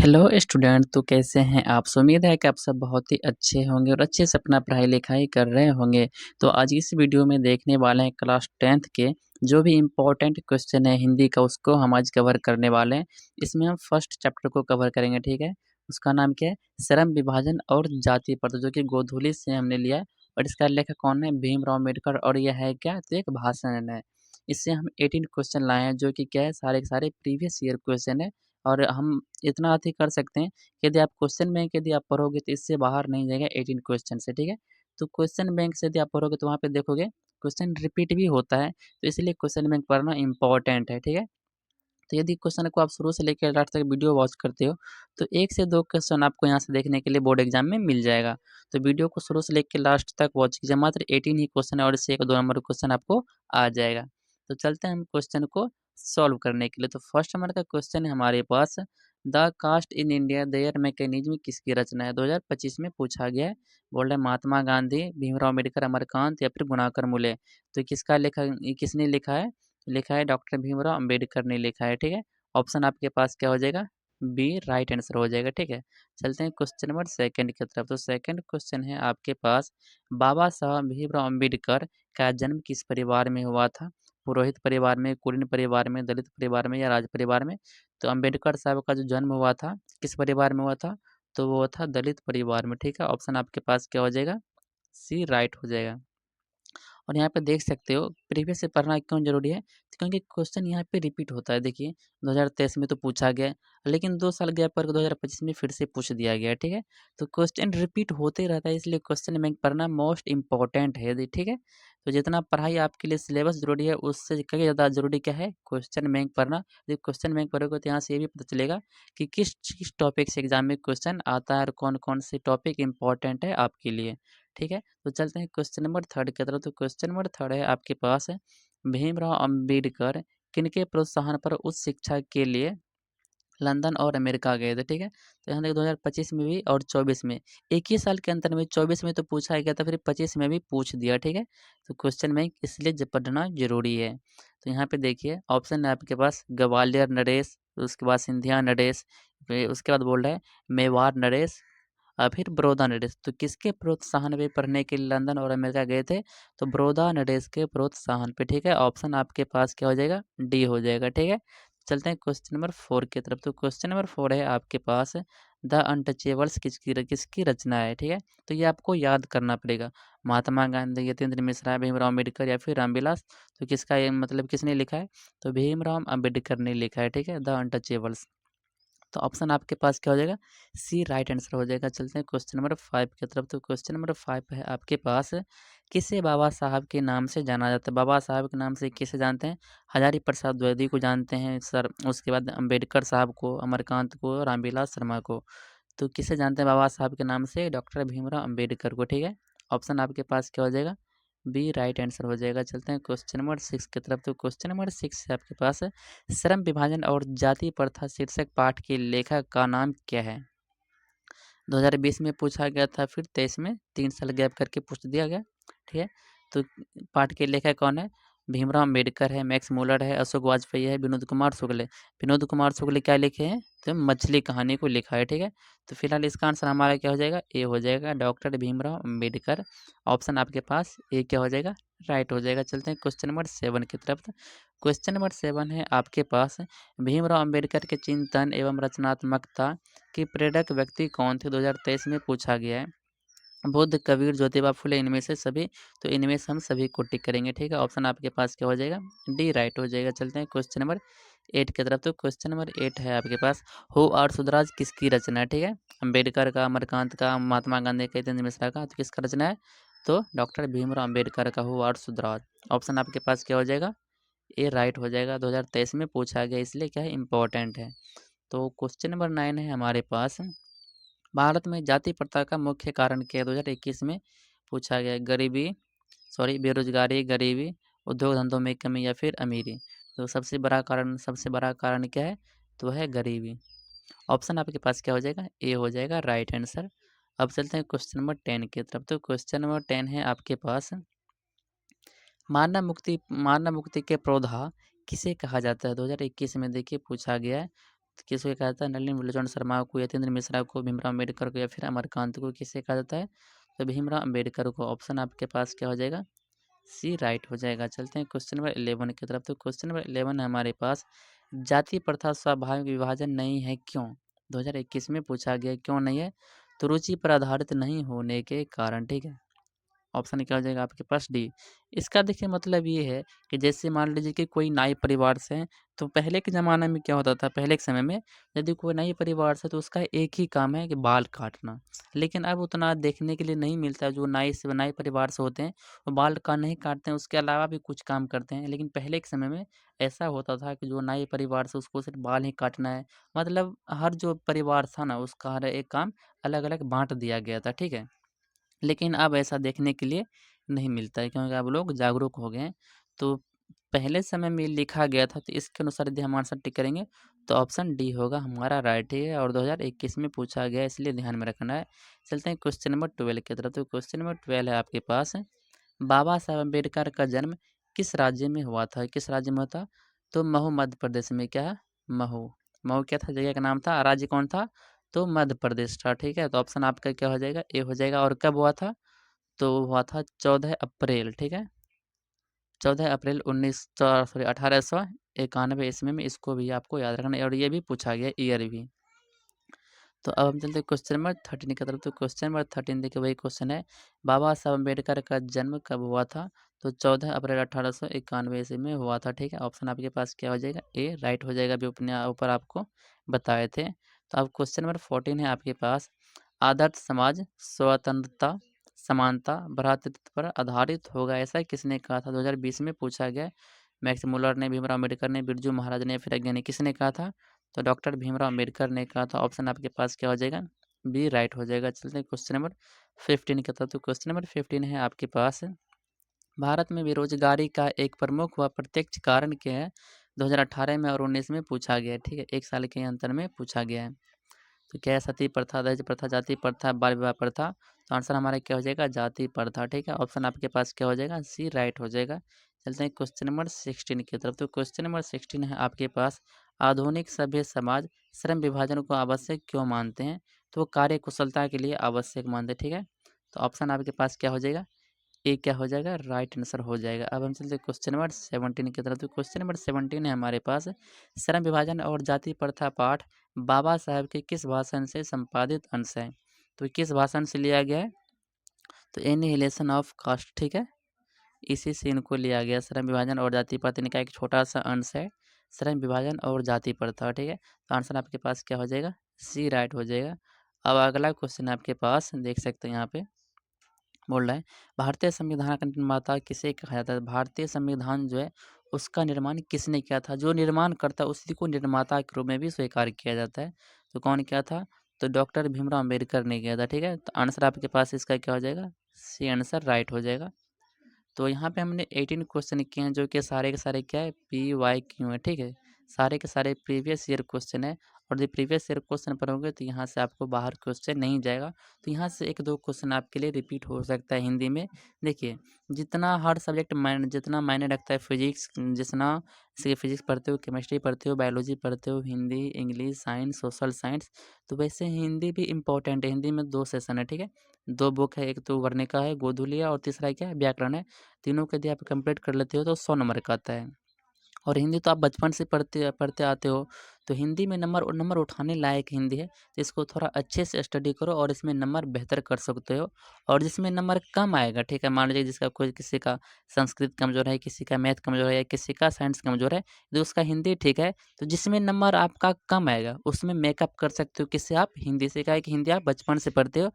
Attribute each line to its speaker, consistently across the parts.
Speaker 1: Hello student, तो कैसे हैं आप? उम्मीद है कि आप सब बहुत ही अच्छे होंगे और अच्छे से अपना पढ़ाई-लिखाई कर रहे होंगे। तो आज इस वीडियो में देखने वाले हैं क्लास 10th के जो भी इम्पोर्टेंट क्वेश्चन है हिंदी का, उसको हम आज कवर करने वाले हैं। इसमें हम फर्स्ट चैप्टर को कवर करेंगे, ठीक है? उसका नाम क्या है? श्रम विभाजन और जाति प्रथा, जो कि गोधूली से हमने लिया है और इसका लेखक कौन है? भीमराव अम्बेडकर। और यह है क्या? तो एक भाषण है। इससे हम 18 क्वेश्चन लाए हैं, जो कि क्या है? सारे के सारे प्रीवियस ईयर क्वेश्चन है। और हम इतना अति कर सकते हैं कि यदि आप क्वेश्चन बैंक यदि आप पढ़ोगे तो इससे बाहर नहीं जाएगा 18 क्वेश्चन से, ठीक है? तो क्वेश्चन बैंक से यदि आप पढ़ोगे तो वहाँ पे देखोगे क्वेश्चन रिपीट भी होता है, तो इसलिए क्वेश्चन बैंक पढ़ना इम्पोर्टेंट है, ठीक है? तो यदि क्वेश्चन को आप शुरू से लेकर लास्ट तक वीडियो वॉच करते हो, तो 1 से 2 क्वेश्चन आपको यहाँ से देखने के लिए बोर्ड एग्जाम में मिल जाएगा। तो वीडियो को शुरू से लेके लास्ट तक वॉच कीजिए, मात्र 18 ही क्वेश्चन है और इससे 1-2 नंबर क्वेश्चन आपको आ जाएगा। तो चलते हैं हम क्वेश्चन को सॉल्व करने के लिए। तो फर्स्ट नंबर का क्वेश्चन है हमारे पास, the caste in India their mechanism किसकी रचना है? 2025 में पूछा गया है। बोल रहे हैं महात्मा गांधी, भीमराव अम्बेडकर, अमरकांत या फिर गुणाकर मूले। तो किसका लिखा किसने लिखा है? लिखा है डॉक्टर भीमराव अम्बेडकर ने लिखा है, ठीक है? ऑप्शन आपके पास क्या हो जाएगा? बी राइट आंसर हो जाएगा, ठीक है? चलते हैं क्वेश्चन नंबर सेकंड की तरफ। तो सेकंड क्वेश्चन है आपके पास, बाबा साहब भीमराव अम्बेडकर का जन्म किस परिवार में हुआ था? पुरोहित परिवार में, कुलीन परिवार में, दलित परिवार में या राज परिवार में? तो अम्बेडकर साहब का जो जन्म हुआ था, किस परिवार में हुआ था? तो वो था दलित परिवार में, ठीक है? ऑप्शन आपके पास क्या हो जाएगा? सी राइट हो जाएगा। और यहाँ पे देख सकते हो प्रीवियस से पढ़ना क्यों ज़रूरी है? क्योंकि क्वेश्चन यहाँ पे रिपीट होता है। देखिए 2023 में तो पूछा गया है, लेकिन 2 साल गैप करके 2025 में फिर से पूछ दिया गया है, ठीक है? तो क्वेश्चन रिपीट होते रहता है, इसलिए क्वेश्चन बैंक पढ़ना मोस्ट इम्पोर्टेंट है यदि, ठीक है? तो जितना पढ़ाई आपके लिए सिलेबस ज़रूरी है, उससे कहीं ज़्यादा ज़रूरी क्या है? क्वेश्चन बैंक पढ़ना। यदि क्वेश्चन बैंक पढ़ोगे तो यहाँ से ये भी पता चलेगा कि किस किस टॉपिक से एग्ज़ाम में क्वेश्चन आता है और कौन-कौन से टॉपिक इम्पोर्टेंट है आपके लिए, ठीक है? तो चलते हैं क्वेश्चन नंबर थर्ड की तरफ। तो क्वेश्चन नंबर थर्ड है आपके पास, भीमराव अम्बेडकर किनके प्रोत्साहन पर उच्च शिक्षा के लिए लंदन और अमेरिका गए थे, ठीक है? तो यहाँ देखिए 2025 में भी और 24 में, एक ही साल के अंतर में 24 में तो पूछा ही गया था, फिर 25 में भी पूछ दिया, ठीक है? तो क्वेश्चन बैंक इसलिए पढ़ना जरूरी है। तो यहाँ पे देखिए ऑप्शन है आपके पास, ग्वालियर नरेश, उसके बाद सिंधिया नरेश, फिर उसके बाद बोल रहा है मेवाड़ नरेश, फिर बड़ौदा नरेश। तो किसके प्रोत्साहन पे पढ़ने के लिए लंदन और अमेरिका गए थे? तो बड़ौदा नरेश के प्रोत्साहन पे, ठीक है? ऑप्शन आपके पास क्या हो जाएगा? डी हो जाएगा, ठीक है? चलते हैं क्वेश्चन नंबर 4 की तरफ। तो क्वेश्चन नंबर 4 है आपके पास, द अनटचेबल्स किसकी रचना है, ठीक है? तो ये आपको याद करना पड़ेगा। महात्मा गांधी, यतीन्द्र मिश्रा, भीमराव अम्बेडकर या फिर रामविलास। तो किसका ये मतलब किसने लिखा है? तो भीमराव अम्बेडकर ने लिखा है, ठीक है? The untouchables. तो ऑप्शन आपके पास क्या हो जाएगा? सी राइट आंसर हो जाएगा। चलते हैं क्वेश्चन नंबर 5 की तरफ। तो क्वेश्चन नंबर 5 है आपके पास, किसे बाबा साहब के नाम से जाना जाता है? बाबा साहब के नाम से किसे जानते हैं? हजारी प्रसाद द्विवेदी को जानते हैं सर, उसके बाद अम्बेडकर साहब को, अमरकांत को, रामविलास शर्मा को। तो किसे जानते हैं बाबा साहब के नाम से? डॉक्टर भीमराव अम्बेडकर को, ठीक है? ऑप्शन आपके पास क्या हो जाएगा? बी राइट आंसर हो जाएगा। चलते हैं क्वेश्चन नंबर 6 की तरफ। तो क्वेश्चन नंबर 6 है आपके पास, श्रम विभाजन और जाति प्रथा शीर्षक पाठ के लेखक का नाम क्या है? 2020 में पूछा गया था, फिर 23 में 3 साल गैप करके पूछ दिया गया, ठीक है? तो पाठ के लेखक कौन है? भीमराव अम्बेडकर है, मैक्स मुलर है, अशोक वाजपेयी है, विनोद कुमार शुक्ल है। विनोद कुमार शुक्ल क्या लिखे हैं? तो मछली कहानी को लिखा है, ठीक है? तो फिलहाल इसका आंसर हमारा क्या हो जाएगा? ए हो जाएगा, डॉक्टर भीमराव अम्बेडकर। ऑप्शन आपके पास ए क्या हो जाएगा? राइट हो जाएगा। चलते हैं क्वेश्चन नंबर 7 की तरफ। क्वेश्चन नंबर 7 है आपके पास, भीमराव अम्बेडकर के चिंतन एवं रचनात्मकता के प्रेरक व्यक्ति कौन थे? 2023 में पूछा गया है। बुद्ध, कबीर, ज्योतिबा फुले, इनमें से सभी। तो इनमें से हम सभी को टिक करेंगे, ठीक है? ऑप्शन आपके पास क्या हो जाएगा? डी राइट हो जाएगा। चलते हैं क्वेश्चन नंबर 8 की तरफ। तो क्वेश्चन नंबर 8 है आपके पास, हो और सुधराज किसकी रचना है, ठीक है? अम्बेडकर का, अमरकांत का, महात्मा गांधी का, यतीन्द्र मिश्रा का। तो किसका रचना है? तो डॉक्टर भीमराव अम्बेडकर का हो और सुधराज। ऑप्शन आपके पास क्या हो जाएगा? ए राइट हो जाएगा। 2023 में पूछा गया, इसलिए क्या है? इंपॉर्टेंट है। तो क्वेश्चन नंबर 9 है हमारे पास, भारत में जाति प्रथा का मुख्य कारण क्या है? 2021 में पूछा गया है। बेरोजगारी, गरीबी, उद्योग धंधों में कमी या फिर अमीरी। तो सबसे बड़ा कारण क्या है? तो है गरीबी। ऑप्शन आपके पास क्या हो जाएगा? ए हो जाएगा राइट आंसर। अब चलते हैं क्वेश्चन नंबर 10 की तरफ। तो क्वेश्चन नंबर 10 है आपके पास, मानव मुक्ति के पौधा किसे कहा जाता है? 2021 में देखिए पूछा गया है। तो किसको कहा जाता है? नलिनी मुरलीधर शर्मा को, यतीन्द्र मिश्रा को, भीमराव अम्बेडकर को या फिर अमरकांत को किसे कहा जाता है? तो भीमराव अम्बेडकर को। ऑप्शन आपके पास क्या हो जाएगा? सी राइट हो जाएगा। चलते हैं क्वेश्चन नंबर 11 की तरफ। तो क्वेश्चन नंबर 11 है हमारे पास, जाति प्रथा स्वाभाविक विभाजन नहीं है क्यों? 2021 में पूछा गया, क्यों नहीं है? तो रुचि पर आधारित नहीं होने के कारण, ठीक है। ऑप्शन क्या हो जाएगा आपके पास? डी। इसका देखिए मतलब ये है कि जैसे मान लीजिए कि कोई नाई परिवार से है, तो पहले के ज़माने में क्या होता था, पहले के समय में यदि कोई नाई परिवार से तो उसका एक ही काम है कि बाल काटना। लेकिन अब उतना देखने के लिए नहीं मिलता है। जो नाई परिवार से होते हैं वो बाल का नहीं काटते हैं, उसके अलावा भी कुछ काम करते हैं। लेकिन पहले के समय में ऐसा होता था कि जो नाई परिवार से उसको सिर्फ बाल ही काटना है। मतलब हर जो परिवार था ना उसका हर एक काम अलग-अलग बाँट दिया गया था, ठीक है। लेकिन अब ऐसा देखने के लिए नहीं मिलता है क्योंकि अब लोग जागरूक हो गए हैं। तो पहले समय में लिखा गया था तो इसके अनुसार यदि हम आंसर टिक करेंगे तो ऑप्शन डी होगा हमारा राइट ही है और 2021 में पूछा गया है, इसलिए ध्यान में रखना है। चलते हैं क्वेश्चन नंबर 12 की तरफ। तो क्वेश्चन नंबर 12 है आपके पास, बाबा साहब अम्बेडकर का जन्म किस राज्य में हुआ था? किस राज्य में हुआ था? तो महू मध्य प्रदेश में। क्या है? महू। महू क्या था? जगह का नाम था। राज्य कौन था? तो मध्य प्रदेश था, ठीक है। तो ऑप्शन आपका क्या हो जाएगा? ए हो जाएगा। और कब हुआ था? तो हुआ था 14 अप्रैल, ठीक है। 14 अप्रैल 1891 ईस्वी में। इसको भी आपको याद रखना है और ये भी पूछा गया ईयर भी। तो अब हम चलते हैं क्वेश्चन नंबर 13 की तरफ। तो क्वेश्चन नंबर 13 देखिए वही क्वेश्चन है, बाबा साहब अम्बेडकर का जन्म कब हुआ था? तो 14 अप्रैल 1891 ईस्वी में हुआ था, ठीक है। ऑप्शन आपके पास क्या हो जाएगा? ए राइट हो जाएगा, अभी अपने ऊपर आपको बताए थे। तो अब क्वेश्चन नंबर 14 है आपके पास, आदर्श समाज स्वतंत्रता, समानता, भ्रातृत्व पर आधारित होगा, ऐसा किसने कहा था? 2020 में पूछा गया। मैक्स मुलर ने, भीमराव अम्बेडकर ने, बिरजू महाराज ने, फिर अज्ञानी किसने कहा था? तो डॉक्टर भीमराव अम्बेडकर ने कहा था। ऑप्शन आपके पास क्या हो जाएगा? बी राइट हो जाएगा। चलते हैं क्वेश्चन नंबर 15 की तरफ। तो क्वेश्चन नंबर 15 है आपके पास, भारत में बेरोजगारी का एक प्रमुख व प्रत्यक्ष कारण क्या है? 2018 में और 19 में पूछा गया है, ठीक है। एक साल के अंतर में पूछा गया है। तो क्या है? सती प्रथा, दहेज प्रथा, जाति प्रथा, बाल विवाह प्रथा। तो आंसर हमारा क्या हो जाएगा? जाति प्रथा, ठीक है। ऑप्शन आपके पास क्या हो जाएगा? सी राइट हो जाएगा। चलते हैं क्वेश्चन नंबर 16 की तरफ। तो क्वेश्चन नंबर 16 है आपके पास, आधुनिक सभ्य समाज श्रम विभाजन को आवश्यक क्यों मानते हैं? तो वो कार्य कुशलता के लिए आवश्यक मानते हैं, ठीक है। तो ऑप्शन आपके पास क्या हो जाएगा? ए क्या हो जाएगा? राइट आंसर हो जाएगा। अब हम चलते हैं क्वेश्चन नंबर 17 की तरफ। तो क्वेश्चन नंबर 17 है हमारे पास, श्रम विभाजन और जाति प्रथा पाठ बाबा साहब के किस भाषण से संपादित अंश है? तो किस भाषण से लिया गया है? तो एनिहिलेशन ऑफ कास्ट, ठीक है। इसी से इनको लिया गया, श्रम विभाजन और जाति प्रथा इनका एक छोटा सा अंश है, श्रम विभाजन और जाति प्रथा, ठीक है। तो आंसर आपके पास क्या हो जाएगा? सी राइट हो जाएगा। अब अगला क्वेश्चन आपके पास देख सकते हैं यहाँ पे बोल रहा है, भारतीय संविधान का निर्माता किसे कहा जाता है? भारतीय संविधान जो है उसका निर्माण किसने किया था? जो निर्माण करता है उसी को निर्माता के रूप में भी स्वीकार किया जाता है। तो कौन किया था? तो डॉक्टर भीमराव अम्बेडकर ने किया था, ठीक है। तो आंसर आपके पास इसका क्या हो जाएगा? सी आंसर राइट हो जाएगा। तो यहाँ पे हमने 18 क्वेश्चन किए हैं जो कि सारे के सारे क्या है? PYQ है, ठीक है। सारे के सारे प्रीवियस ईयर क्वेश्चन है और यदि प्रीवियस ईयर क्वेश्चन पढ़ोगे तो यहाँ से आपको बाहर क्वेश्चन नहीं जाएगा। तो यहाँ से 1-2 क्वेश्चन आपके लिए रिपीट हो सकता है हिंदी में। देखिए, जितना हर सब्जेक्ट जितना मायने रखता है फिजिक्स, जितना जैसे फिजिक्स पढ़ते हो, केमिस्ट्री पढ़ते हो, बायोलॉजी पढ़ते हो, Hindi, English, science, social science, तो वैसे हिंदी भी इम्पोर्टेंट है। हिंदी में 2 सेशन है, ठीक है। 2 बुक है, एक तो वर्णिका है, गोधूलिया और तीसरा क्या है? व्याकरण है। तीनों को यदि आप कंप्लीट कर लेते हो तो 100 नंबर का आता है। और हिंदी तो आप बचपन से पढ़ते पढ़ते आते हो, तो हिंदी में नंबर उठाने लायक हिंदी है। तो इसको थोड़ा अच्छे से स्टडी करो और इसमें नंबर बेहतर कर सकते हो। और जिसमें नंबर कम आएगा, ठीक है, मान लीजिए जिसका कोई किसी का संस्कृत कमज़ोर है, किसी का मैथ कमज़ोर है या किसी का साइंस कमज़ोर है, तो उसका हिंदी ठीक है। तो जिसमें नंबर आपका कम आएगा उसमें मेकअप कर सकते हो किससे? आप हिंदी से। क्या है कि हिंदी आप बचपन से पढ़ते हो।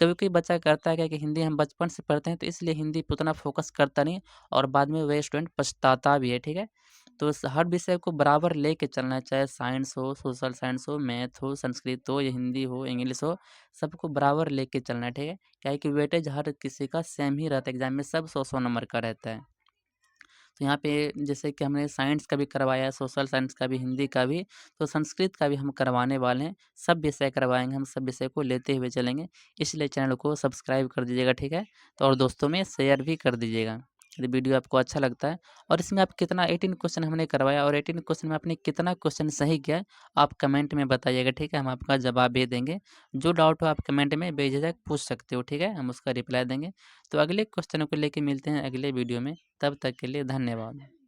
Speaker 1: कभी-कभी बच्चा करता है क्या कि हिंदी हम बचपन से पढ़ते हैं तो इसलिए हिंदी पे उतना फ़ोकस करता नहीं और बाद में वह स्टूडेंट पछताता भी है, ठीक है। तो हर विषय को बराबर लेके चलना है, चाहे साइंस हो, सोशल साइंस हो, मैथ हो, संस्कृत हो या हिंदी हो, इंग्लिश हो, सबको बराबर लेके चलना है, ठीक है। क्या है कि वेटेज हर किसी का सेम ही रहता है, एग्जाम में सब 100-100 नंबर का रहता है। तो यहाँ पे जैसे कि हमने साइंस का भी करवाया है, सोशल साइंस का भी, हिंदी का भी, तो संस्कृत का भी हम करवाने वाले हैं। सब विषय करवाएँगे, हम सब विषय को लेते हुए चलेंगे। इसलिए चैनल को सब्सक्राइब कर दीजिएगा, ठीक है। तो और दोस्तों में शेयर भी कर दीजिएगा। यदि वीडियो आपको अच्छा लगता है और इसमें आप कितना 18 क्वेश्चन हमने करवाया और 18 क्वेश्चन में आपने कितना क्वेश्चन सही किया, आप कमेंट में बताइएगा, ठीक है? हम आपका जवाब भी देंगे। जो डाउट हो आप कमेंट में बेझिझक पूछ सकते हो, ठीक है? हम उसका रिप्लाई देंगे। तो अगले क्वेश्चनों को लेके मिलते हैं अगले वीडियो में, तब तक के लिए धन्यवाद।